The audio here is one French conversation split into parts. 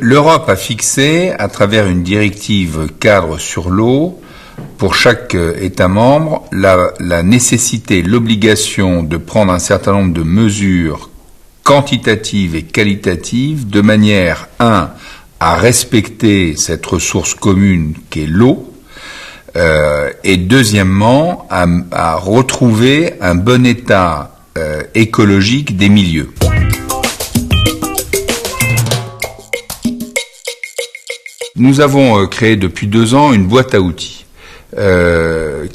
L'Europe a fixé, à travers une directive cadre sur l'eau, pour chaque État membre, la nécessité, l'obligation de prendre un certain nombre de mesures quantitatives et qualitatives de manière, à respecter cette ressource commune qu'est l'eau, et deuxièmement, à retrouver un bon état écologique des milieux. Nous avons créé depuis 2 ans une boîte à outils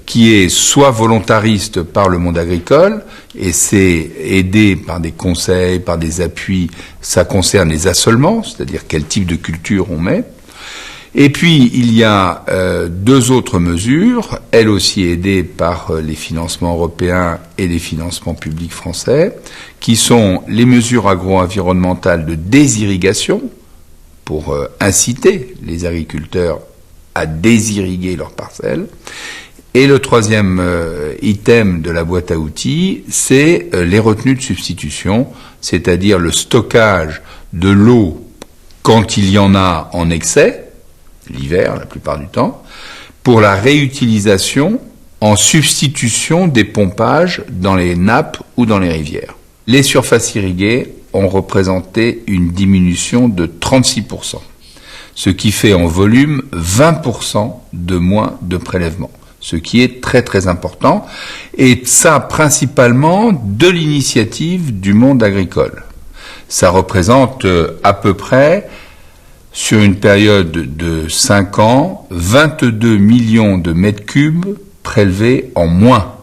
qui est soit volontariste par le monde agricole, et c'est aidé par des conseils, par des appuis. Ça concerne les assolements, c'est-à-dire quel type de culture on met. Et puis il y a 2 autres mesures, elles aussi aidées par les financements européens et les financements publics français, qui sont les mesures agro-environnementales de désirrigation, pour inciter les agriculteurs à désirriguer leurs parcelles. Et le troisième item de la boîte à outils, c'est les retenues de substitution, c'est-à-dire le stockage de l'eau quand il y en a en excès, l'hiver la plupart du temps, pour la réutilisation en substitution des pompages dans les nappes ou dans les rivières. Les surfaces irriguées ont représenté une diminution de 36%, ce qui fait en volume 20% de moins de prélèvements, ce qui est très très important, et ça principalement de l'initiative du monde agricole. Ça représente à peu près, sur une période de 5 ans, 22 millions de mètres cubes prélevés en moins.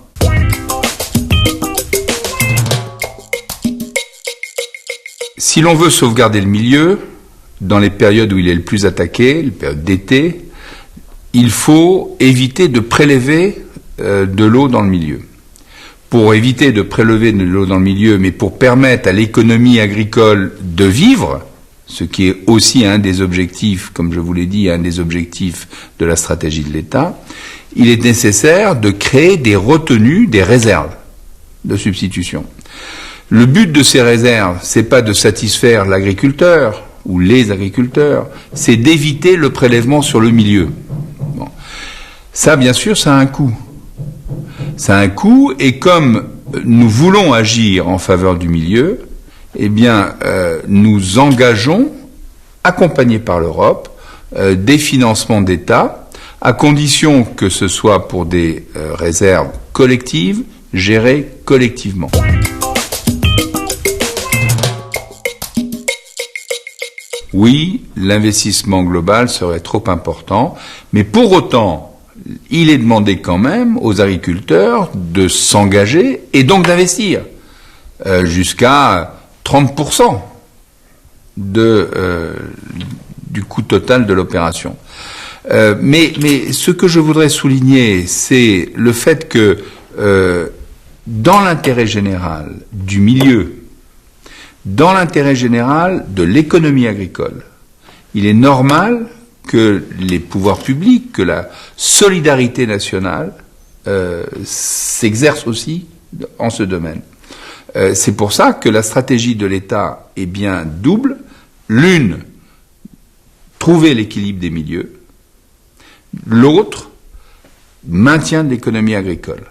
Si l'on veut sauvegarder le milieu, dans les périodes où il est le plus attaqué, les périodes d'été, il faut éviter de prélever de l'eau dans le milieu. Pour éviter de prélever de l'eau dans le milieu, mais pour permettre à l'économie agricole de vivre, ce qui est aussi un des objectifs, comme je vous l'ai dit, un des objectifs de la stratégie de l'État, il est nécessaire de créer des retenues, des réserves de substitution. Le but de ces réserves, c'est pas de satisfaire l'agriculteur ou les agriculteurs, c'est d'éviter le prélèvement sur le milieu. Bon. Ça, bien sûr, ça a un coût. Ça a un coût, et comme nous voulons agir en faveur du milieu, eh bien, nous engageons, accompagnés par l'Europe, des financements d'État, à condition que ce soit pour des réserves collectives, gérées collectivement. Oui, l'investissement global serait trop important, mais pour autant, il est demandé quand même aux agriculteurs de s'engager et donc d'investir jusqu'à 30% du coût total de l'opération. Mais ce que je voudrais souligner, c'est le fait que dans l'intérêt général du milieu, dans l'intérêt général de l'économie agricole, il est normal que les pouvoirs publics, que la solidarité nationale s'exerce aussi en ce domaine. C'est pour ça que la stratégie de l'État est bien double. L'une, trouver l'équilibre des milieux. L'autre, maintien de l'économie agricole.